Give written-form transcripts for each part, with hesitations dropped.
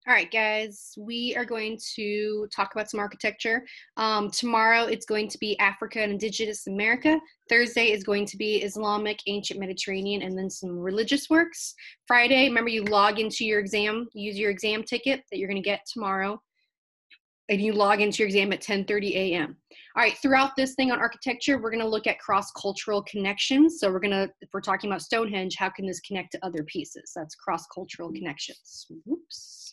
All right, guys, we are going to talk about some architecture. Tomorrow it's going to be Africa and Indigenous America. Thursday is going to be Islamic, Ancient Mediterranean, and then some religious works. Friday, remember you log into your exam, use your exam ticket that you're going to get tomorrow, and you log into your exam at 10:30 a.m. All right, throughout this thing on architecture, we're going to look at cross-cultural connections. So if we're talking about Stonehenge, how can this connect to other pieces? That's cross-cultural connections. Oops.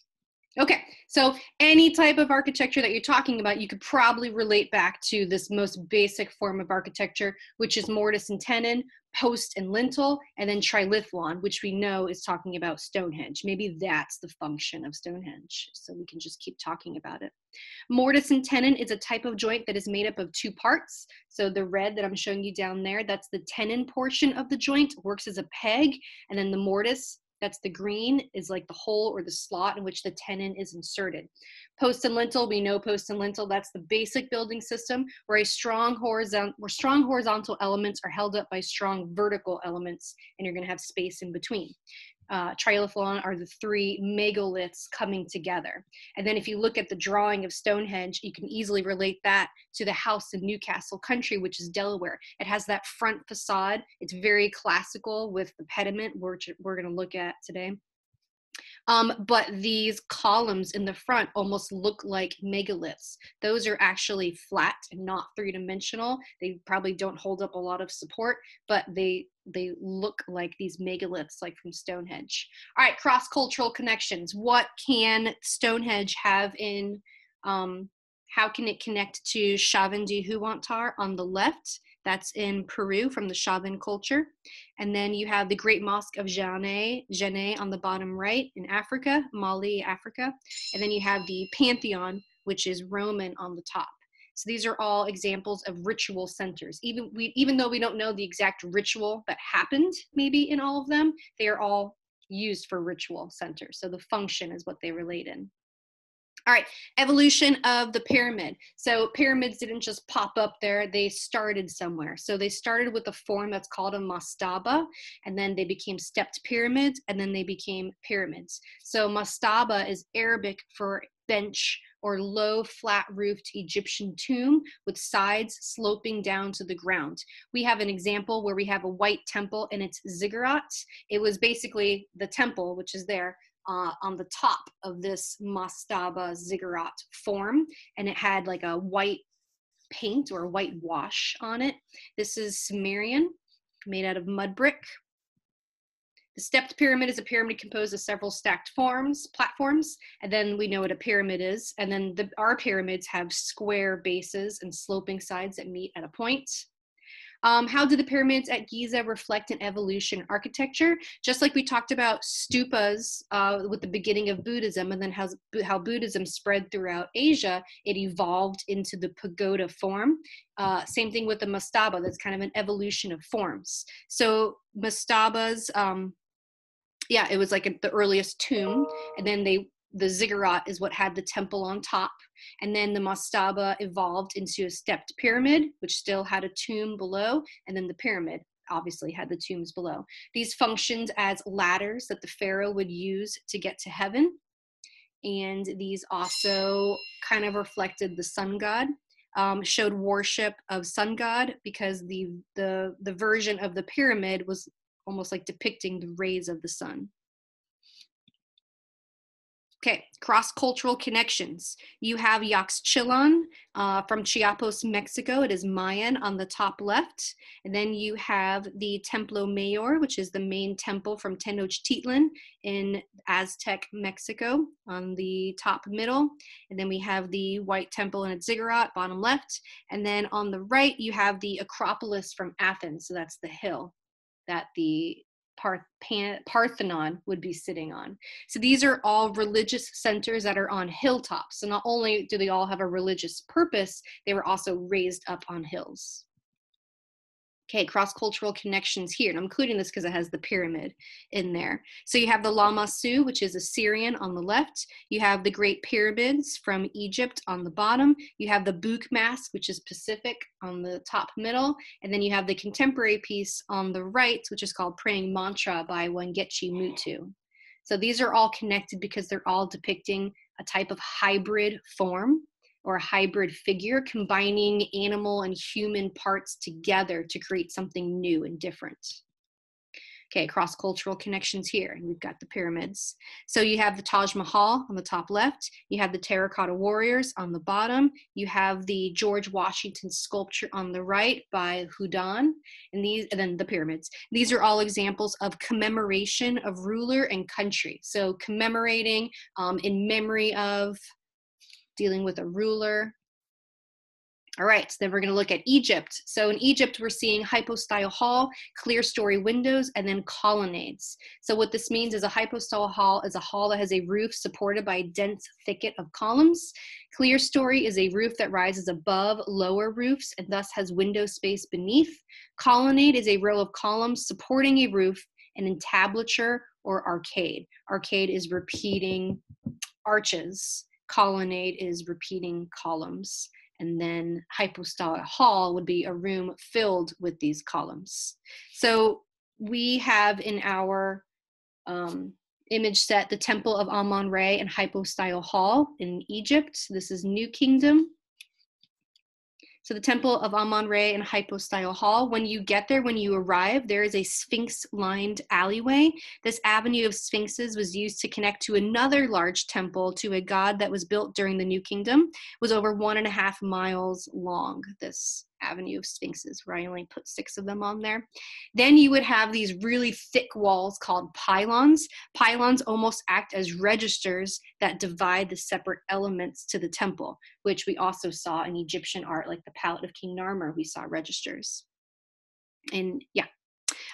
Okay, so any type of architecture that you're talking about, you could probably relate back to this most basic form of architecture, which is mortise and tenon, post and lintel, and then trilithlon, which we know is talking about Stonehenge. Maybe that's the function of Stonehenge, so we can just keep talking about it. Mortise and tenon is a type of joint that is made up of two parts. So the red that I'm showing you down there, that's the tenon portion of the joint, works as a peg, and then the mortise, that's the green, is like the hole or the slot in which the tenon is inserted. Post and lintel, we know post and lintel, that's the basic building system where strong horizontal elements are held up by strong vertical elements, and you're going to have space in between. Trilithlon are the three megaliths coming together. And then if you look at the drawing of Stonehenge, you can easily relate that to the house in Newcastle Country, which is Delaware. It has that front facade. It's very classical with the pediment, which we're going to look at today. But these columns in the front almost look like megaliths. Those are actually flat and not three-dimensional. They probably don't hold up a lot of support, but they look like these megaliths, like from Stonehenge. All right, cross-cultural connections. What can Stonehenge have in, how can it connect to Chavan du Huantar on the left? That's in Peru from the Chavan culture. And then you have the Great Mosque of Djenné on the bottom right in Africa, Mali, Africa. And then you have the Pantheon, which is Roman on the top. So these are all examples of ritual centers. Even though we don't know the exact ritual that happened maybe in all of them, they are all used for ritual centers. So the function is what they relate in. All right, evolution of the pyramid. So pyramids didn't just pop up there, they started somewhere. So they started with a form that's called a mastaba, and then they became stepped pyramids, and then they became pyramids. So mastaba is Arabic for bench or low flat-roofed Egyptian tomb with sides sloping down to the ground. We have an example where we have a white temple and its ziggurat. It was basically the temple, which is there, on the top of this mastaba ziggurat form, and it had like a white paint or white wash on it. This is Sumerian, made out of mud brick. The stepped pyramid is a pyramid composed of several stacked platforms, and then we know what a pyramid is. And then our pyramids have square bases and sloping sides that meet at a point. How do the pyramids at Giza reflect an evolution in architecture? Just like we talked about stupas with the beginning of Buddhism, and then how Buddhism spread throughout Asia, it evolved into the pagoda form. Same thing with the mastaba, that's kind of an evolution of forms. So mastabas, it was like the earliest tomb, and then the ziggurat is what had the temple on top. And then the mastaba evolved into a stepped pyramid, which still had a tomb below. And then the pyramid obviously had the tombs below. These functioned as ladders that the pharaoh would use to get to heaven. And these also kind of reflected the sun god. Showed worship of sun god because the version of the pyramid was almost like depicting the rays of the sun. Okay, cross-cultural connections. You have Yaxchilan from Chiapas, Mexico. It is Mayan on the top left. And then you have the Templo Mayor, which is the main temple from Tenochtitlan in Aztec, Mexico on the top middle. And then we have the White Temple and its ziggurat, bottom left. And then on the right, you have the Acropolis from Athens. So that's the hill that the Parthenon would be sitting on. So these are all religious centers that are on hilltops. So not only do they all have a religious purpose, they were also raised up on hills. Okay, cross-cultural connections here. And I'm including this because it has the pyramid in there. So you have the Lamassu, which is Assyrian on the left. You have the Great Pyramids from Egypt on the bottom. You have the Buk Mask, which is Pacific on the top middle. And then you have the contemporary piece on the right, which is called Praying Mantra by Wangechi Mutu. So these are all connected because they're all depicting a type of hybrid form or a hybrid figure, combining animal and human parts together to create something new and different. Okay, cross-cultural connections here. And we've got the pyramids. So you have the Taj Mahal on the top left. You have the terracotta warriors on the bottom. You have the George Washington sculpture on the right by Houdin. And then the pyramids. These are all examples of commemoration of ruler and country. So commemorating in memory of, dealing with a ruler. All right, so then we're going to look at Egypt. So in Egypt, we're seeing hypostyle hall, clear story windows, and then colonnades. So what this means is a hypostyle hall is a hall that has a roof supported by a dense thicket of columns. Clear story is a roof that rises above lower roofs and thus has window space beneath. Colonnade is a row of columns supporting a roof, and entablature or arcade. Arcade is repeating arches. Colonnade is repeating columns. And then hypostyle hall would be a room filled with these columns. So we have in our image set the Temple of Amun-Re and hypostyle hall in Egypt. This is New Kingdom. So the Temple of Amun-Re and hypostyle hall, when you get there, when you arrive, there is a sphinx-lined alleyway. This avenue of sphinxes was used to connect to another large temple to a god that was built during the New Kingdom. It was over 1.5 miles long, this avenue of sphinxes, where I only put 6 of them on there. Then you would have these really thick walls called pylons. Pylons almost act as registers that divide the separate elements to the temple, which we also saw in Egyptian art, like the Palette of King Narmer, we saw registers. And yeah.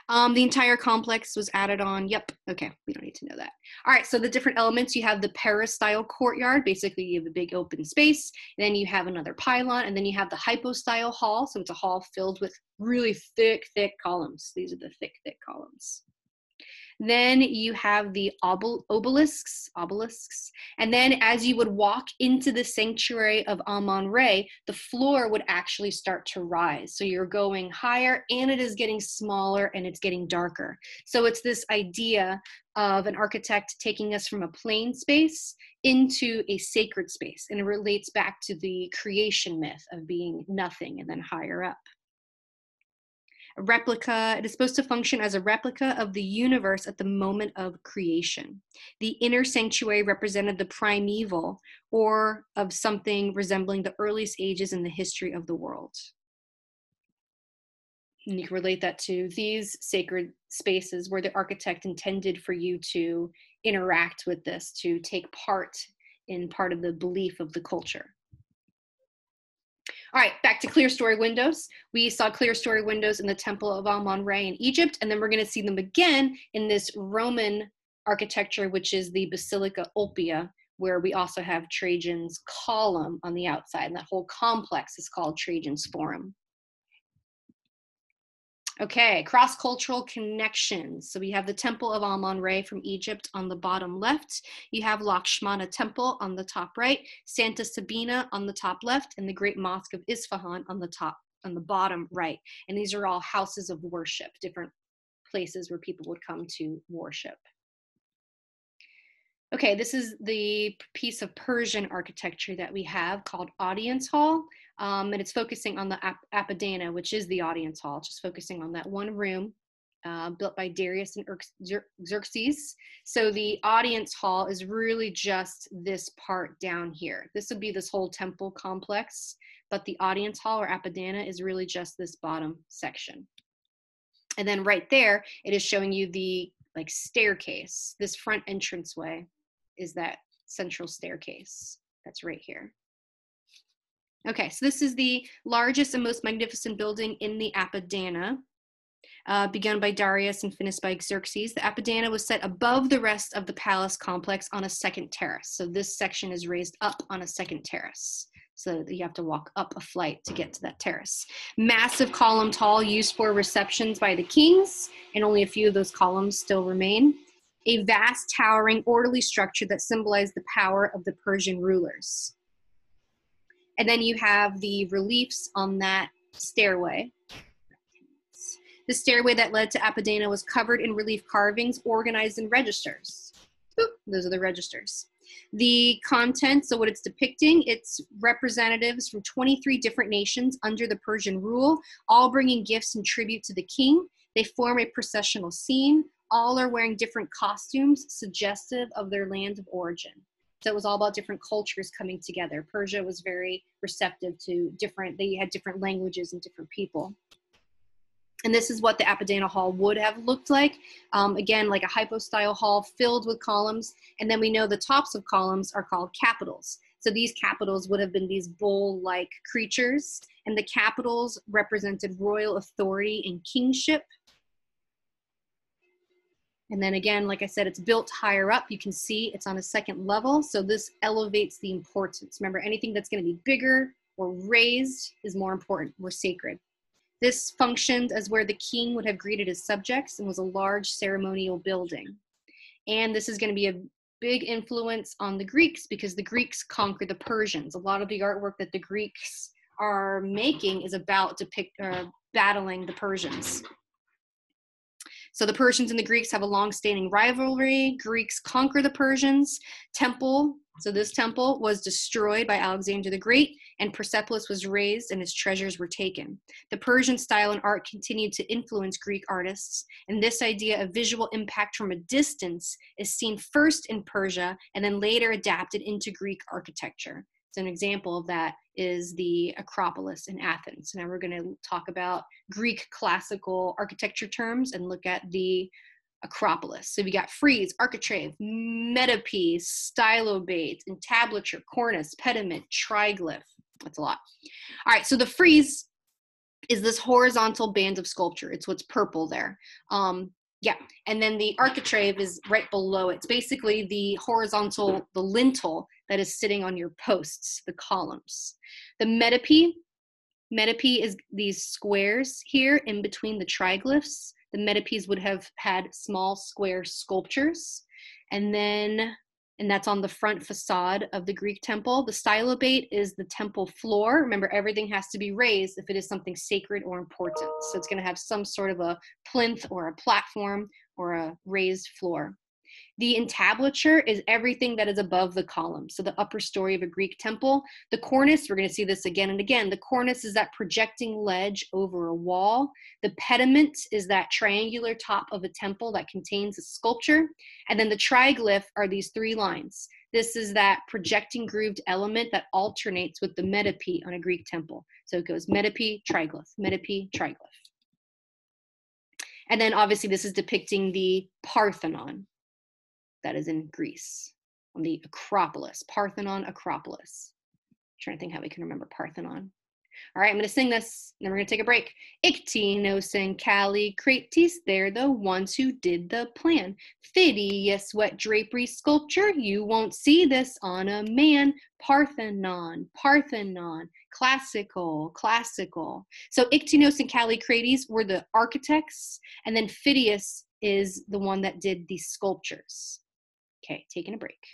The entire complex was added on. Yep. Okay. We don't need to know that. All right. So the different elements, you have the peristyle courtyard. Basically, you have a big open space. And then you have another pylon. And then you have the hypostyle hall. So it's a hall filled with really thick columns. These are the thick columns. Then you have the obelisks. And then as you would walk into the sanctuary of Amun-Re, the floor would actually start to rise. So you're going higher and it is getting smaller and it's getting darker. So it's this idea of an architect taking us from a plain space into a sacred space. And it relates back to the creation myth of being nothing and then higher up. A replica, it is supposed to function as a replica of the universe at the moment of creation. The inner sanctuary represented the primeval, or of something resembling the earliest ages in the history of the world. And you can relate that to these sacred spaces where the architect intended for you to interact with this, to take part in part of the belief of the culture. All right, back to clear story windows. We saw clear story windows in the Temple of Amun-Re in Egypt, and then we're going to see them again in this Roman architecture, which is the Basilica Olympia, where we also have Trajan's column on the outside, and that whole complex is called Trajan's Forum. Okay, cross-cultural connections. So we have the Temple of Amun-Re from Egypt on the bottom left. You have Lakshmana Temple on the top right, Santa Sabina on the top left, and the Great Mosque of Isfahan on the bottom right. And these are all houses of worship, different places where people would come to worship. Okay, this is the piece of Persian architecture that we have called Audience Hall. And it's focusing on the Apadana, which is the audience hall, just focusing on that one room built by Darius and Xerxes. So the audience hall is really just this part down here. This would be this whole temple complex, but the audience hall or Apadana is really just this bottom section. And then right there, it is showing you the staircase. This front entranceway is that central staircase that's right here. Okay, so this is the largest and most magnificent building in the Apadana, begun by Darius and finished by Xerxes. The Apadana was set above the rest of the palace complex on a second terrace. So this section is raised up on a second terrace. So you have to walk up a flight to get to that terrace. Massive columned hall used for receptions by the kings, and only a few of those columns still remain. A vast, towering, orderly structure that symbolized the power of the Persian rulers. And then you have the reliefs on that stairway. The stairway that led to Apadana was covered in relief carvings organized in registers. Boop, those are the registers. The content, so what it's depicting, it's representatives from 23 different nations under the Persian rule, all bringing gifts and tribute to the king. They form a processional scene. All are wearing different costumes suggestive of their land of origin. So it was all about different cultures coming together. Persia was very receptive to they had different languages and different people. And this is what the Apadana Hall would have looked like. Again, like a hypostyle hall filled with columns. And then we know the tops of columns are called capitals. So these capitals would have been these bull-like creatures. And the capitals represented royal authority and kingship. And then again, like I said, it's built higher up. You can see it's on a second level. So this elevates the importance. Remember, anything that's going to be bigger or raised is more important, more sacred. This functioned as where the king would have greeted his subjects and was a large ceremonial building. And this is going to be a big influence on the Greeks because the Greeks conquered the Persians. A lot of the artwork that the Greeks are making is about battling the Persians. So the Persians and the Greeks have a long-standing rivalry. Greeks conquer the Persians. Temple, so this temple was destroyed by Alexander the Great, and Persepolis was razed and its treasures were taken. The Persian style and art continued to influence Greek artists, and this idea of visual impact from a distance is seen first in Persia and then later adapted into Greek architecture. So an example of that is the Acropolis in Athens. Now we're going to talk about Greek classical architecture terms and look at the Acropolis. So we got frieze, architrave, metope, stylobate, entablature, cornice, pediment, triglyph. That's a lot. All right, so the frieze is this horizontal band of sculpture. It's what's purple there. Yeah, and then the architrave is right below it. It's basically the horizontal, the lintel that is sitting on your posts, the columns. The metope is these squares here in between the triglyphs. The metopes would have had small square sculptures. And that's on the front facade of the Greek temple. The stylobate is the temple floor. Remember, everything has to be raised if it is something sacred or important. So it's going to have some sort of a plinth or a platform or a raised floor. The entablature is everything that is above the column, so the upper story of a Greek temple. The cornice, we're going to see this again and again. The cornice is that projecting ledge over a wall. The pediment is that triangular top of a temple that contains a sculpture. And then the triglyph are these three lines. This is that projecting grooved element that alternates with the metope on a Greek temple. So it goes metope, triglyph, metope, triglyph. And then obviously this is depicting the Parthenon. That is in Greece, on the Acropolis, Parthenon Acropolis. I'm trying to think how we can remember Parthenon. All right, I'm going to sing this, and then we're going to take a break. Iktinos and Callicrates, they're the ones who did the plan. Phidias, wet drapery sculpture, you won't see this on a man. Parthenon, Parthenon, classical, classical. So Iktinos and Callicrates were the architects, and then Phidias is the one that did the sculptures. Okay, taking a break.